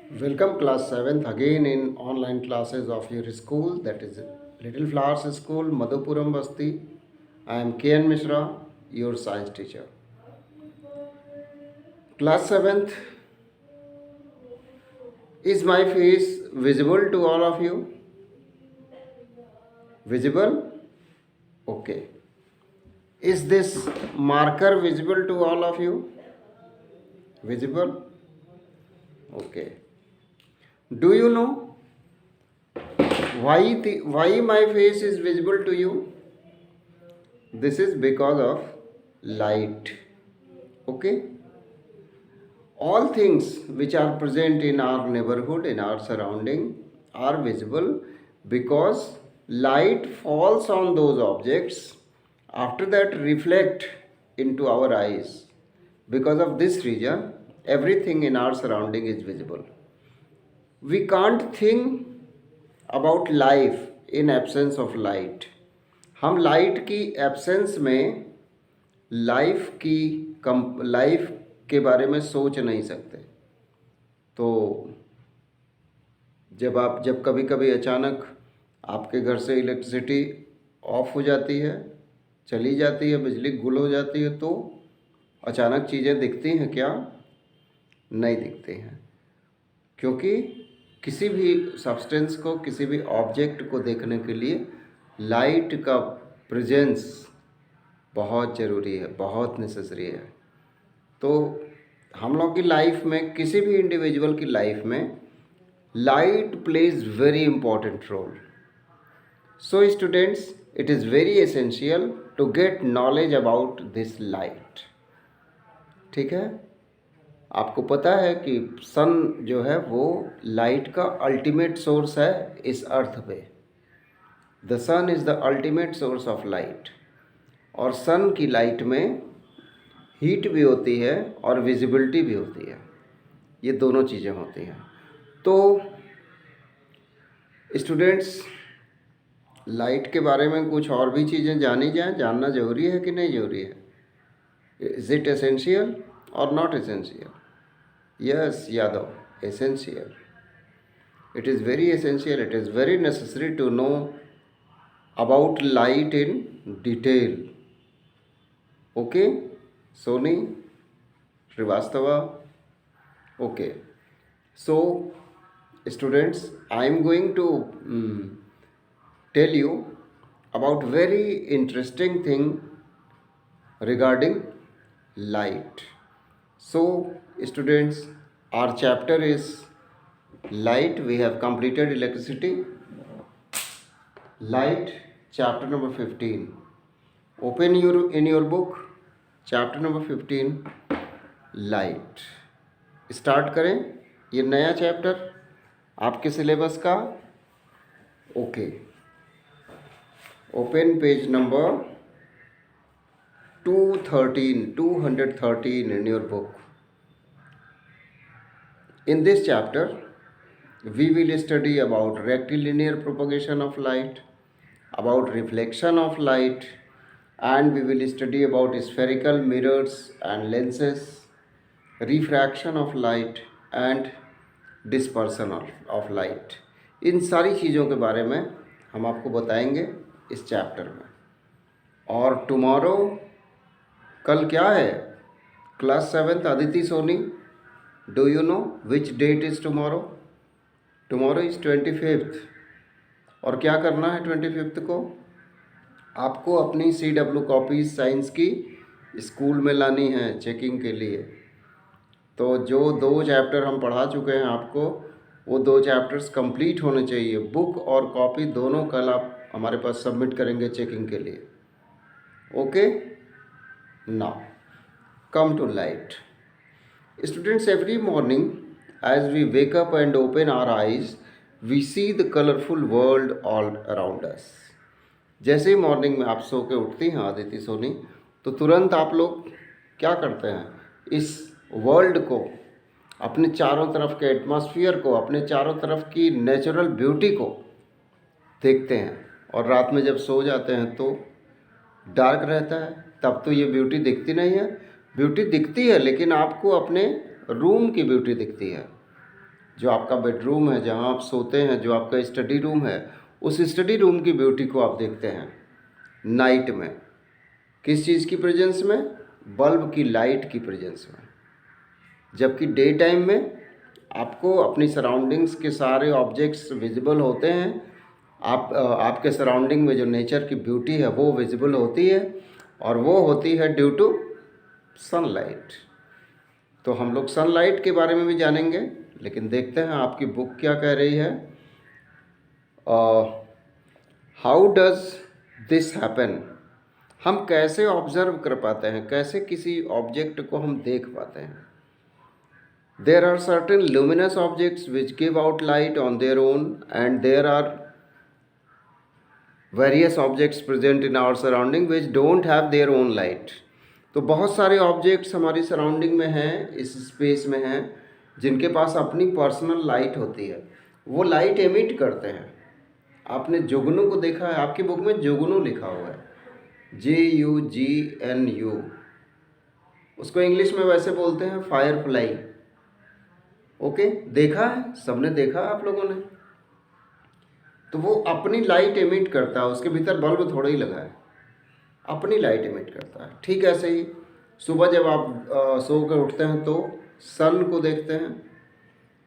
Welcome class 7th again in online classes of your school, that is Little Flowers School, Madhupuram Basti. I am KN Mishra, your science teacher. Class 7th, is my face visible to all of you? Visible? Okay. Is this marker visible to all of you? Visible? Okay. Do you know why my face is visible to you? This is because of light. Okay? All things which are present in our neighborhood, in our surrounding, are visible because light falls on those objects, after that reflect into our eyes. Because of this reason, everything in our surrounding is visible. We can't think about life in absence of light. हम light की absence में life के बारे में सोच नहीं सकते। तो जब कभी कभी अचानक आपके घर से इलेक्ट्रिसिटी ऑफ हो जाती है, चली जाती है, बिजली गुल हो जाती है, तो अचानक चीज़ें दिखती हैं क्या? नहीं दिखती हैं, क्योंकि किसी भी सब्सटेंस को, किसी भी ऑब्जेक्ट को देखने के लिए लाइट का प्रेजेंस बहुत ज़रूरी है, बहुत नेसेसरी है। तो हम लोग की लाइफ में, किसी भी इंडिविजुअल की लाइफ में light plays very important role. So students, it is very essential to get knowledge about this light. ठीक है, आपको पता है कि सन जो है वो लाइट का अल्टीमेट सोर्स है इस अर्थ पे। The sun is the ultimate source of light. और सन की लाइट में हीट भी होती है और विजिबिलिटी भी होती है, ये दोनों चीज़ें होती हैं। तो स्टूडेंट्स, लाइट के बारे में कुछ और भी चीज़ें जानी जाएं, जानना ज़रूरी है कि नहीं ज़रूरी है? इज़ इट एसेंशियल और not essential? Yes Yadav, essential. It is very essential, it is very necessary to know about light in detail. Okay, Soni Srivastava. Okay, so students, I am going to tell you about very interesting thing regarding light. So students, our chapter is light. We have completed electricity. Light, chapter number 15. Open in your book chapter number 15, light. Start करें ये नया chapter आपके syllabus का। Okay, open page number 213 in your book. In this chapter we will study about rectilinear propagation of light, about reflection of light, and we will study about spherical mirrors and lenses, refraction of light and dispersion of light. इन सारी चीज़ों के बारे में हम आपको बताएंगे इस chapter में। और टुमारो, कल क्या है? Class 7th Aditi Soni, do you know which date is tomorrow? Tomorrow is 25th। और क्या करना है 25th को? आपको अपनी CW कॉपीज साइंस की स्कूल में लानी है चेकिंग के लिए। तो जो 2 चैप्टर हम पढ़ा चुके हैं आपको, वो 2 चैप्टर्स कंप्लीट होने चाहिए। बुक और कॉपी दोनों कल आप हमारे पास सबमिट करेंगे चेकिंग के लिए। Okay, now come to light. Students, every morning as we wake up and open our eyes, we see the colorful world all around us. जैसे ही मॉर्निंग में आप सो के उठती हैं आदिति सोनी, तो तुरंत आप लोग क्या करते हैं? इस वर्ल्ड को, अपने चारों तरफ के एटमॉस्फेयर को, अपने चारों तरफ की नेचुरल ब्यूटी को देखते हैं। और रात में जब सो जाते हैं तो डार्क रहता है, तब तो ये ब्यूटी दिखती नहीं है। ब्यूटी दिखती है, लेकिन आपको अपने रूम की ब्यूटी दिखती है। जो आपका बेडरूम है, जहाँ आप सोते हैं, जो आपका स्टडी रूम है, उस स्टडी रूम की ब्यूटी को आप देखते हैं नाइट में। किस चीज़ की प्रेजेंस में? बल्ब की लाइट की प्रेजेंस में। जबकि डे टाइम में आपको अपनी सराउंडिंग्स के सारे ऑब्जेक्ट्स विजिबल होते हैं। आपके सराउंडिंग में जो नेचर की ब्यूटी है वो विजिबल होती है, और वो होती है ड्यू टू सनलाइट। तो हम लोग सनलाइट के बारे में भी जानेंगे, लेकिन देखते हैं आपकी बुक क्या कह रही है। How does this happen? हम कैसे ऑब्जर्व कर पाते हैं, कैसे किसी ऑब्जेक्ट को हम देख पाते हैं? There are certain luminous objects which give out light on their own, and there are various objects present in our surrounding which don't have their own light. तो बहुत सारे ऑब्जेक्ट्स हमारी सराउंडिंग में हैं, इस स्पेस में हैं, जिनके पास अपनी पर्सनल लाइट होती है। वो लाइट एमिट करते हैं। आपने जुगनू को देखा है? आपकी बुक में जुगनू लिखा हुआ है, JUGNU। उसको इंग्लिश में वैसे बोलते हैं फायर फ्लाई। ओके, देखा है? सबने देखा है आप लोगों ने? तो वो अपनी लाइट एमिट करता है, उसके भीतर बल्ब थोड़ा ही लगा है, अपनी लाइट एमिट करता है। ठीक ऐसे ही सुबह जब आप सो कर उठते हैं तो सन को देखते हैं,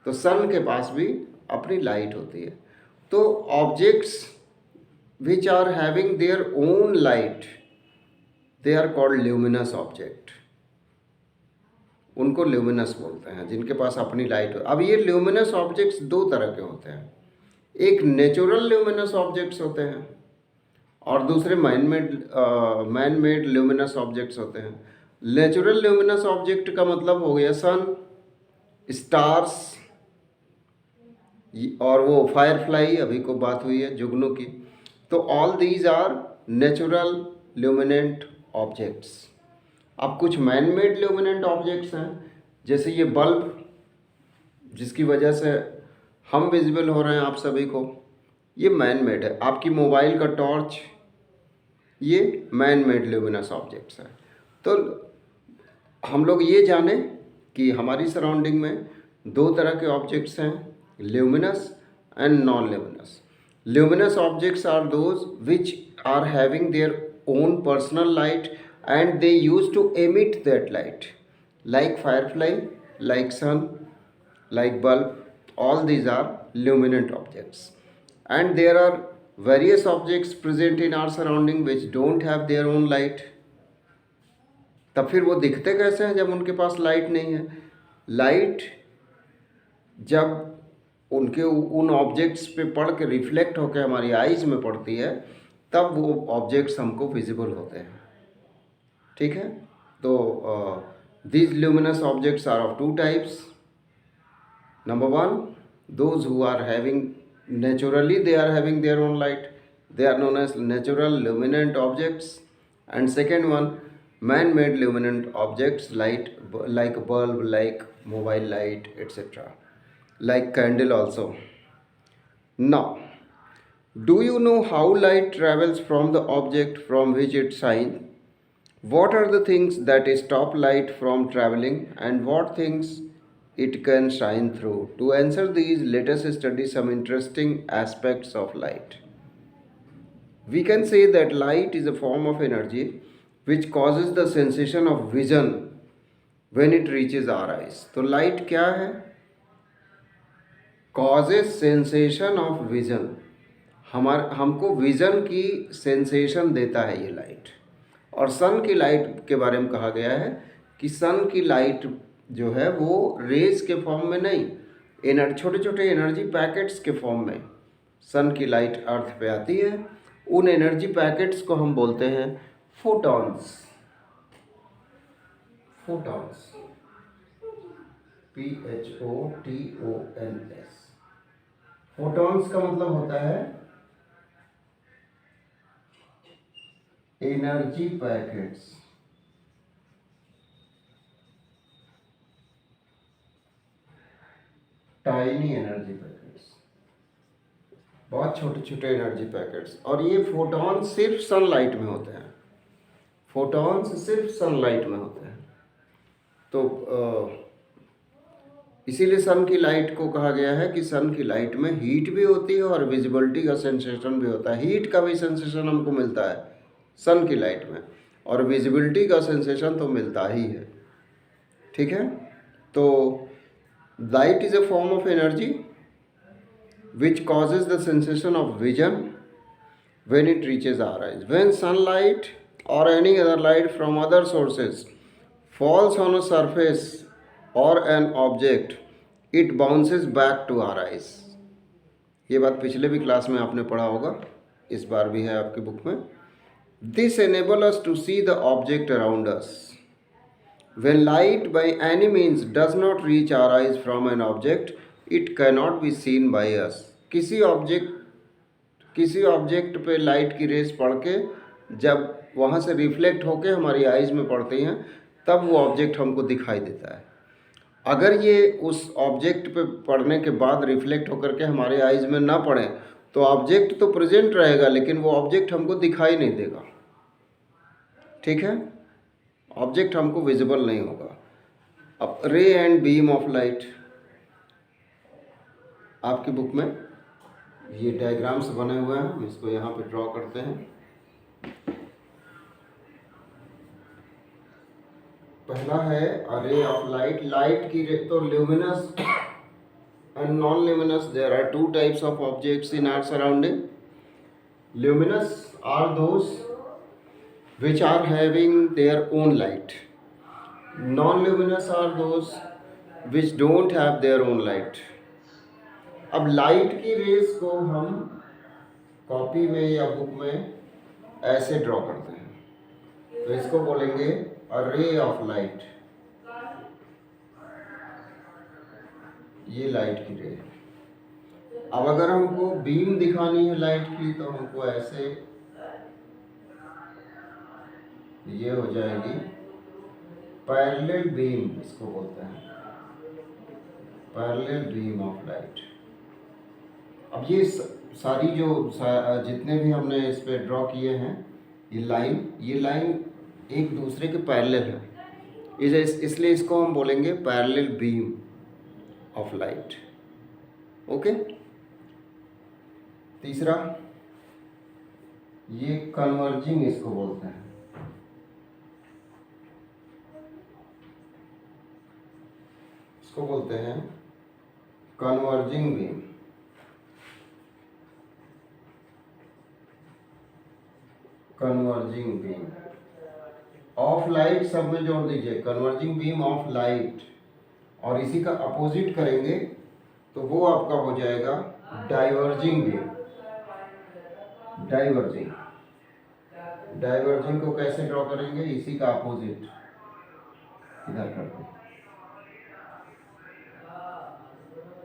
तो सन के पास भी अपनी लाइट होती है। तो objects which are having their own light, they are called luminous object. उनको ल्यूमिनस बोलते हैं, जिनके पास अपनी लाइट हो। अब ये ल्यूमिनस ऑब्जेक्ट्स दो तरह के होते हैं, एक नेचुरल ल्यूमिनस ऑब्जेक्ट्स होते हैं और दूसरे मैन मेड ल्यूमिनस ऑब्जेक्ट्स होते हैं। नेचुरल ल्यूमिनस ऑब्जेक्ट का मतलब हो गया सन, स्टार्स, और वो फायरफ्लाई, अभी को बात हुई है जुगनू की। तो all these are natural luminant objects. अब कुछ मैन मेड ल्यूमिनेंट ऑब्जेक्ट्स हैं, जैसे ये बल्ब, जिसकी वजह से हम विजिबल हो रहे हैं आप सभी को, ये मैन मेड है। आपकी मोबाइल का टॉर्च, ये मैन मेड ल्यूमिनस ऑब्जेक्ट्स हैं। तो हम लोग ये जाने कि हमारी सराउंडिंग में दो तरह के ऑब्जेक्ट्स हैं, luminous and non luminous. Luminous objects are those which are having their own personal light and they used to emit that light, like firefly, like sun, like bulb. All these are luminant objects, and there are various objects present in our surrounding which don't have their own light. तब फिर वो दिखते कैसे हैं जब उनके पास light नहीं है? लाइट जब उनके उन ऑब्जेक्ट्स पे पड़ के रिफ्लेक्ट होकर हमारी आईज में पड़ती है, तब वो ऑब्जेक्ट्स हमको विजिबल होते हैं। ठीक है? तो these luminous objects are of two types. Number one, those who are having naturally, they are having their own light, they are known as natural luminant objects. And second one, man-made luminant objects, like bulb, like mobile light, etc., like candle also. Now, do you know how light travels from the object from which it shines? What are the things that stop light from traveling, and what things it can shine through? To answer these, let us study some interesting aspects of light. We can say that light is a form of energy which causes the sensation of vision when it reaches our eyes. तो light क्या है? Causes sensation of vision. हमको vision की sensation देता है ये light. और sun की लाइट के बारे में कहा गया है कि सन की लाइट जो है वो रेज के फॉर्म में नहीं, छोटे छोटे एनर्जी पैकेट्स के फॉर्म में सन की लाइट अर्थ पे आती है। उन एनर्जी पैकेट्स को हम बोलते हैं फोटॉन्स। Photons, PHOTONS। फोटॉन्स का मतलब होता है energy packets. Tiny energy packets, बहुत छोटे छोटे एनर्जी पैकेट्स। और ये फोटॉन सिर्फ सनलाइट में होते हैं। फोटॉन्स सिर्फ सनलाइट में होते हैं। तो इसीलिए सन की लाइट को कहा गया है कि सन की लाइट में हीट भी होती है और विजिबिलिटी का सेंसेशन भी होता है। हीट का भी सेंसेशन हमको मिलता है सन की लाइट में, और विजिबिलिटी का सेंसेशन तो मिलता ही है। ठीक है, तो light is a form of energy which causes the sensation of vision when it reaches our eyes. When sunlight or any other light from other sources falls on a surface or an object, it bounces back to our eyes. ये बात पिछले भी class में आपने पढ़ा होगा, इस बार भी है आपकी बुक में। This enables us to see the object around us. When light by any means does not reach our eyes from an object, it cannot be seen by us. किसी ऑब्जेक्ट पे लाइट की race पड़ के जब वहाँ से reflect होके हमारी आइज़ में पड़ती हैं, तब वो ऑब्जेक्ट हमको दिखाई देता है। अगर ये उस ऑब्जेक्ट पे पड़ने के बाद रिफ्लेक्ट होकर के हमारे आइज़ में ना पड़े तो ऑब्जेक्ट तो प्रेजेंट रहेगा, लेकिन वो ऑब्जेक्ट हमको दिखाई नहीं देगा। ठीक है, ऑब्जेक्ट हमको विजिबल नहीं होगा। अब रे एंड बीम ऑफ लाइट, आपकी बुक में ये डायग्राम्स बने हुए हैं, हम इसको यहाँ पे ड्रॉ करते हैं। पहला है रे ऑफ लाइट। लाइट की रे तो luminous and non luminous, there are two types of objects in our surrounding. Luminous are those which are having their own light. Non-luminous are those which don't have their own light. अब light की race को हम copy में या book में ऐसे draw करते हैं, तो इसको बोलेंगे अ रे ऑफ लाइट। ये लाइट की रे। अब अगर हमको बीम दिखानी है लाइट की, तो हमको ऐसे ये हो जाएगी पैरेलल बीम, इसको बोलते हैं पैरेलल बीम ऑफ लाइट। अब ये सारी जो जितने भी हमने इस पे ड्रॉ किए हैं, ये लाइन एक दूसरे के पैरेलल है, इसलिए इसको हम बोलेंगे parallel beam of light. Okay, तीसरा ये कन्वर्जिंग इसको बोलते हैं। इसको बोलते हैं converging beam. Converging beam of light सब में जोड़ दीजिए, कन्वर्जिंग बीम ऑफ लाइट, और इसी का अपोजिट करेंगे तो वो आपका हो जाएगा डाइवर्जिंग बीम। डाइवर्जिंग को कैसे ड्रॉ करेंगे, इसी का अपोजिट इधर करते हैं,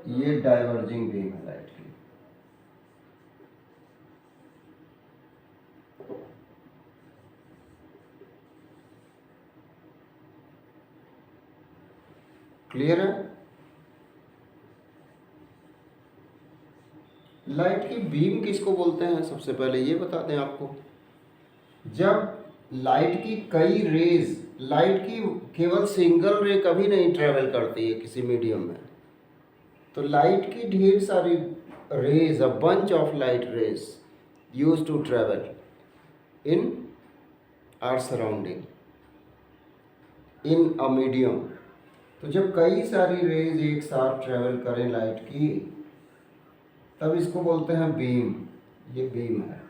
ये डाइवर्जिंग बीम है लाइट की। क्लियर है? लाइट की बीम किसको बोलते हैं, सबसे पहले ये बता दें आपको। जब लाइट की कई रेज, लाइट की केवल सिंगल रे कभी नहीं ट्रेवल करती है किसी मीडियम में, तो लाइट की ढेर सारी rays, a bunch of light rays use to travel in our surrounding in a medium. तो जब कई सारी रेज एक साथ ट्रेवल करें लाइट की, तब इसको बोलते हैं बीम। ये बीम है,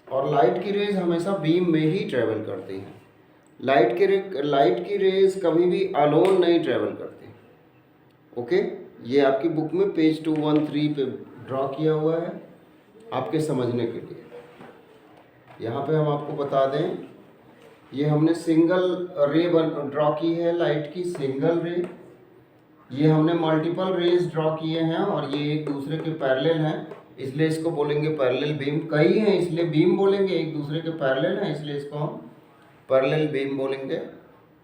और लाइट की रेज हमेशा बीम में ही ट्रेवल करती हैं। लाइट की रेज कभी भी अलोन नहीं ट्रेवल करती। ओके, ये आपकी बुक में पेज 213 पे ड्रॉ किया हुआ है आपके समझने के लिए। यहाँ पे हम आपको बता दें, ये हमने सिंगल रे ड्रॉ की है लाइट की, सिंगल रे। ये हमने मल्टीपल रेज ड्रॉ किए हैं और ये एक दूसरे के पैरेलल हैं, इसलिए इसको बोलेंगे पैरेलल बीम। कई हैं इसलिए बीम बोलेंगे, एक दूसरे के पैरेलल हैं इसलिए इसको हम पैरेलल बीम बोलेंगे।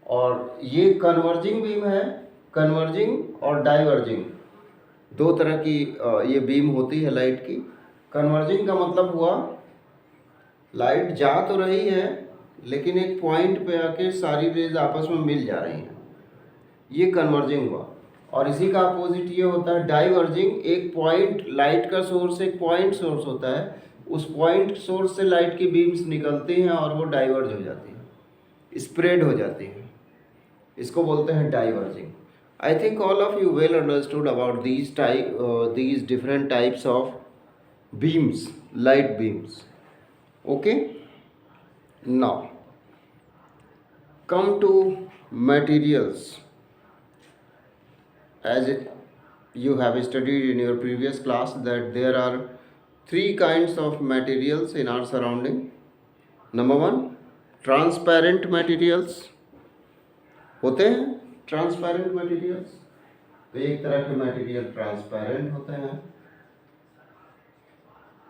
और ये कन्वर्जिंग बीम है। कन्वर्जिंग और डाइवर्जिंग दो तरह की ये बीम होती है लाइट की। कन्वर्जिंग का मतलब हुआ लाइट जा तो रही है, लेकिन एक पॉइंट पे आके सारी रेज आपस में मिल जा रही हैं। ये कन्वर्जिंग हुआ। और इसी का अपोजिट ये होता है डाइवर्जिंग। एक पॉइंट, लाइट का सोर्स एक पॉइंट सोर्स होता है, उस पॉइंट सोर्स से लाइट की बीम्स निकलती हैं और वो डाइवर्ज हो जाती हैं, स्प्रेड हो जाती हैं, इसको बोलते हैं diverging. I think all of you well understood about these different types of beams, light beams. Okay, now come to materials. As you have studied in your previous class that there are three kinds of materials in our surrounding. Number one, transparent materials होते हैं, transparent materials. तो एक तरह के material transparent होते हैं,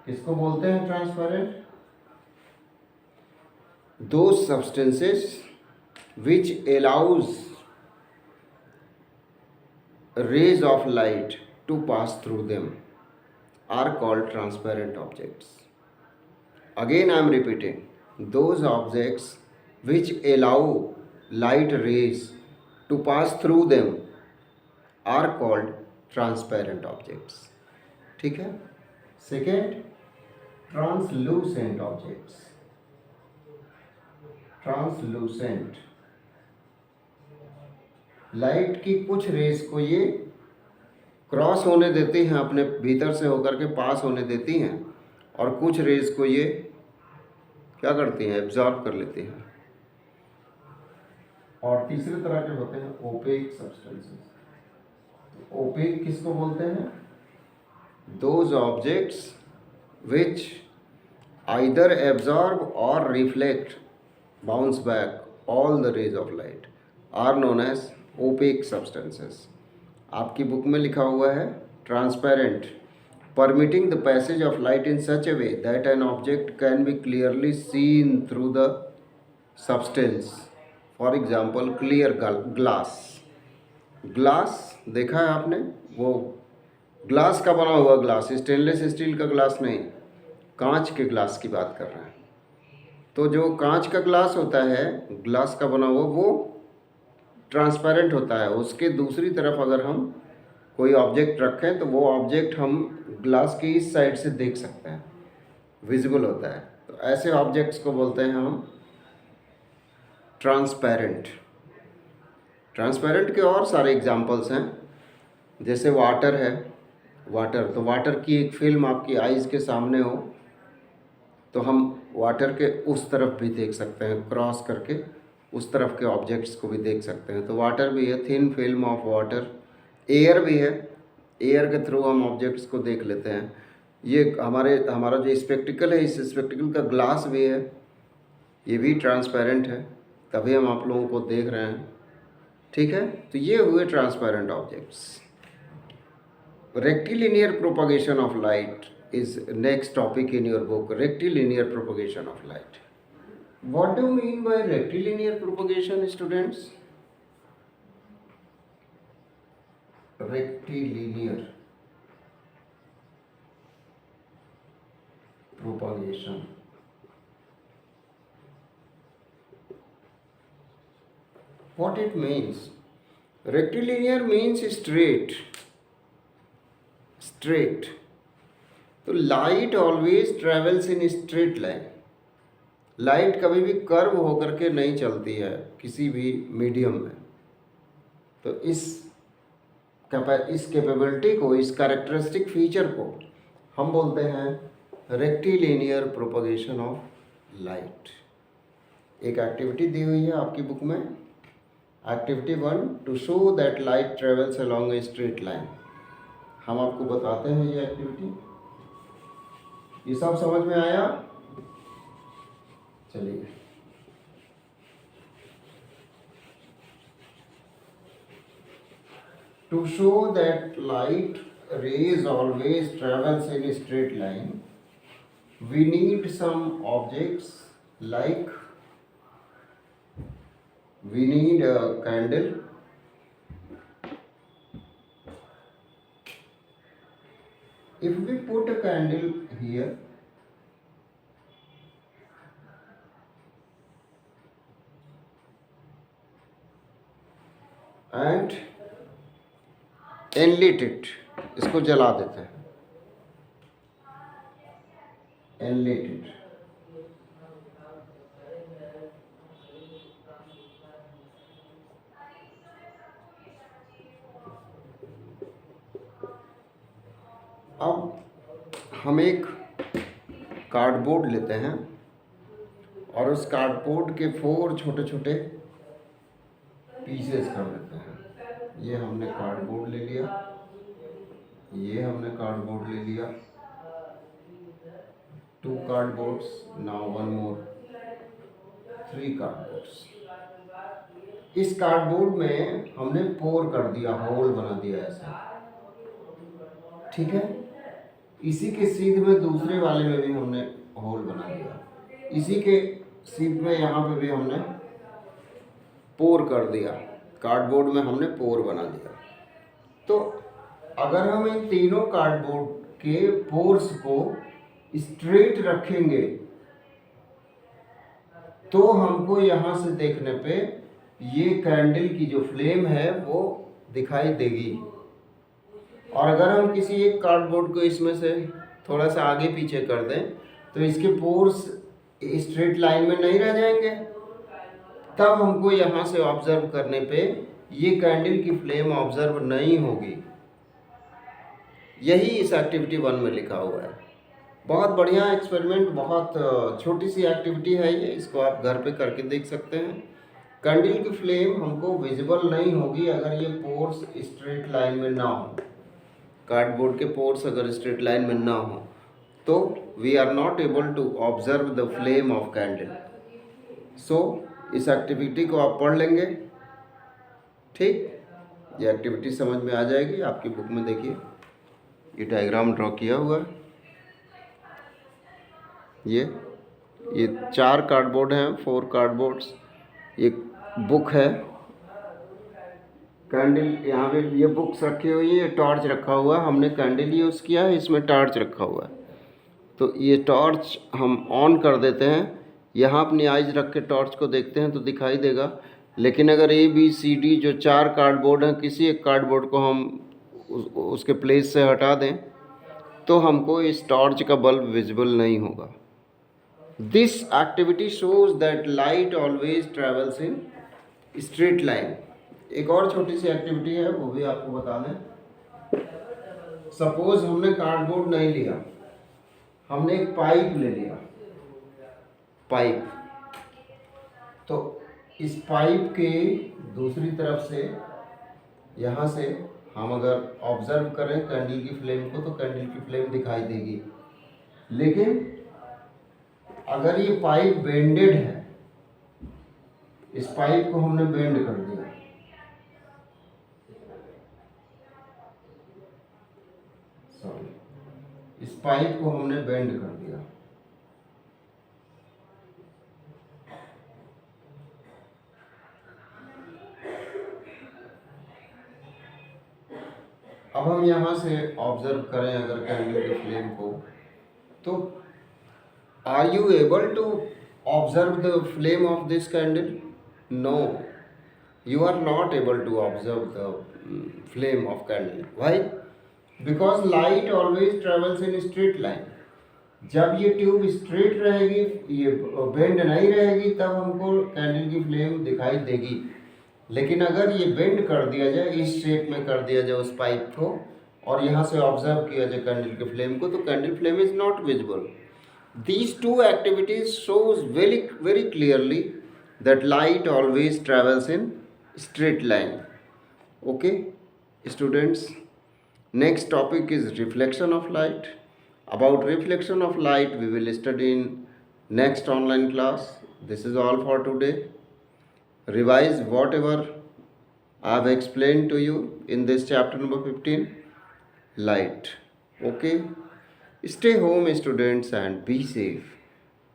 किसको बोलते हैं transparent? Those substances which allows rays of light to pass through them are called transparent objects. Again I am repeating, those objects which allow light rays to pass through them are called transparent objects. ठीक है। Second, translucent objects. Translucent, light की कुछ race को ये cross होने देती हैं, अपने भीतर से होकर के पास होने देती हैं, और कुछ रेस को ये क्या करती हैं, एब्जॉर्ब कर लेती हैं। और तीसरे तरह के होते हैं ओपेक सब्सटेंसेस। ओपेक किसको बोलते हैं? Those objects which either absorb or reflect, bounce back all the rays of light are known as opaque substances. आपकी बुक में लिखा हुआ है transparent, permitting the passage of light in such a way that an object can be clearly seen through the substance. For example, clear glass. Glass देखा है आपने? वो glass का बना हुआ ग्लास, स्टेनलेस स्टील का ग्लास नहीं, कांच के ग्लास की बात कर रहे हैं। तो जो कांच का ग्लास होता है, ग्लास का बना हुआ, वो ट्रांसपेरेंट होता है। उसके दूसरी तरफ अगर हम कोई ऑब्जेक्ट रखें तो वो ऑब्जेक्ट हम ग्लास की इस साइड से देख सकते हैं, विजिबल होता है। तो ऐसे ऑब्जेक्ट्स को बोलते हैं हम ट्रांसपेरेंट। ट्रांसपेरेंट के और सारे एग्जांपल्स हैं, जैसे वाटर है। वाटर, तो वाटर की एक फिल्म आपकी आइज़ के सामने हो तो हम वाटर के उस तरफ भी देख सकते हैं, क्रॉस करके उस तरफ के ऑब्जेक्ट्स को भी देख सकते हैं। तो वाटर भी है, thin film of water. Air भी है, एयर के थ्रू हम ऑब्जेक्ट्स को देख लेते हैं। ये हमारा जो स्पेक्टिकल है, इस स्पेक्टिकल का ग्लास भी है, ये भी ट्रांसपेरेंट है, तभी हम आप लोगों को देख रहे हैं। ठीक है, तो ये हुए transparent objects. Rectilinear propagation of light is next topic in your book, rectilinear propagation of light. What do mean by rectilinear propagation students? rectilinear propagation. What it means? Rectilinear means straight. तो light always travels in straight line. Light कभी भी curve होकर के नहीं चलती है किसी भी मीडियम में। तो इस कैपेबिलिटी को, इस कैरेक्टरिस्टिक फीचर को हम बोलते हैं रेक्टिलिनियर प्रोपगेशन ऑफ लाइट। एक एक्टिविटी दी हुई है आपकी बुक में, activity 1, to show that light travels along a straight line. हम आपको बताते हैं ये एक्टिविटी। ये सब समझ में आया? चलिए, to show that light rays always travels in a straight line, we need some objects, like we need a candle, if we put a candle here, and एनलिट it, इसको जला देते हैं, एनलिट इट। अब हम एक कार्डबोर्ड लेते हैं और उस कार्डबोर्ड के 4 छोटे छोटे पीसेस कर देते हैं। ये हमने कार्डबोर्ड ले लिया, ये हमने कार्डबोर्ड ले लिया, 2 कार्डबोर्ड्स, नाउ 1 मोर, 3 कार्डबोर्ड्स। इस कार्डबोर्ड में हमने पोर कर दिया, होल बना दिया ऐसा, ठीक है। इसी के सीध में दूसरे वाले में भी हमने होल बना दिया, इसी के सीध में यहाँ पे भी हमने पोर कर दिया, कार्डबोर्ड में हमने पोर बना दिया। तो अगर हम इन तीनों कार्डबोर्ड के पोर्स को स्ट्रेट रखेंगे तो हमको यहाँ से देखने पे ये कैंडल की जो फ्लेम है वो दिखाई देगी। और अगर हम किसी एक कार्डबोर्ड को इसमें से थोड़ा सा आगे पीछे कर दें तो इसके पोर्स स्ट्रेट लाइन में नहीं रह जाएंगे, तब हमको यहाँ से ऑब्जर्व करने पे ये कैंडल की फ्लेम ऑब्जर्व नहीं होगी। यही इस एक्टिविटी 1 में लिखा हुआ है। बहुत बढ़िया एक्सपेरिमेंट, बहुत छोटी सी एक्टिविटी है ये, इसको आप घर पे करके देख सकते हैं। कैंडल की फ्लेम हमको विजिबल नहीं होगी अगर ये पोर्स स्ट्रेट लाइन में ना हो, कार्डबोर्ड के पोर्स अगर स्ट्रेट लाइन में ना हो तो we are not able to observe the flame of candle. So इस एक्टिविटी को आप पढ़ लेंगे, ठीक। ये एक्टिविटी समझ में आ जाएगी। आपकी बुक में देखिए ये डायग्राम ड्रॉ किया हुआ है। ये 4 कार्डबोर्ड हैं, 4 कार्डबोर्ड्स, एक बुक है, कैंडल यहाँ पे ये बुक्स रखी हुई है, टॉर्च रखा हुआ है, हमने कैंडल यूज़ किया है, इसमें टॉर्च रखा हुआ है। तो ये टॉर्च हम ऑन कर देते हैं, यहाँ अपनी आइज रख के टॉर्च को देखते हैं तो दिखाई देगा। लेकिन अगर ABCD जो 4 कार्डबोर्ड हैं, किसी एक कार्डबोर्ड को हम उसके प्लेस से हटा दें तो हमको इस टॉर्च का बल्ब विजिबल नहीं होगा। This activity shows that light always travels in straight line. एक और छोटी सी एक्टिविटी है, वो भी आपको बता दें। सपोज हमने कार्डबोर्ड नहीं लिया, हमने एक पाइप ले लिया, पाइप। तो इस पाइप के दूसरी तरफ से यहाँ से हम अगर ऑब्जर्व करें कैंडल की फ्लेम को तो कैंडल की फ्लेम दिखाई देगी। लेकिन अगर ये पाइप बेंडेड है, इस पाइप को हमने बेंड कर दिया, इस पाइप को हमने बेंड कर दिया, अब हम यहाँ से ऑब्जर्व करें अगर कैंडल की फ्लेम को, तो are you able to observe the flame of this candle? No, you are not able to observe the flame of candle. Why? Because light always travels in straight line. जब ये tube straight रहेगी, ये bend नहीं रहेगी, तब हमको candle की flame दिखाई देगी। लेकिन अगर ये बेंड कर दिया जाए, इस शेप में कर दिया जाए उस पाइप को, और यहाँ से ऑब्जर्व किया जाए कैंडल की फ्लेम को, तो candle flame is not visible. These 2 activities shows very clearly that light always travels in straight line. Okay students, next topic is reflection of light. About reflection of light we will study in next online class. This is all for today. Revise whatever I have explained to you in this chapter number 15, light. Okay, stay home students and be safe.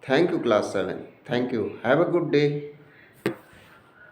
Thank you class 7. Thank you. Have a good day.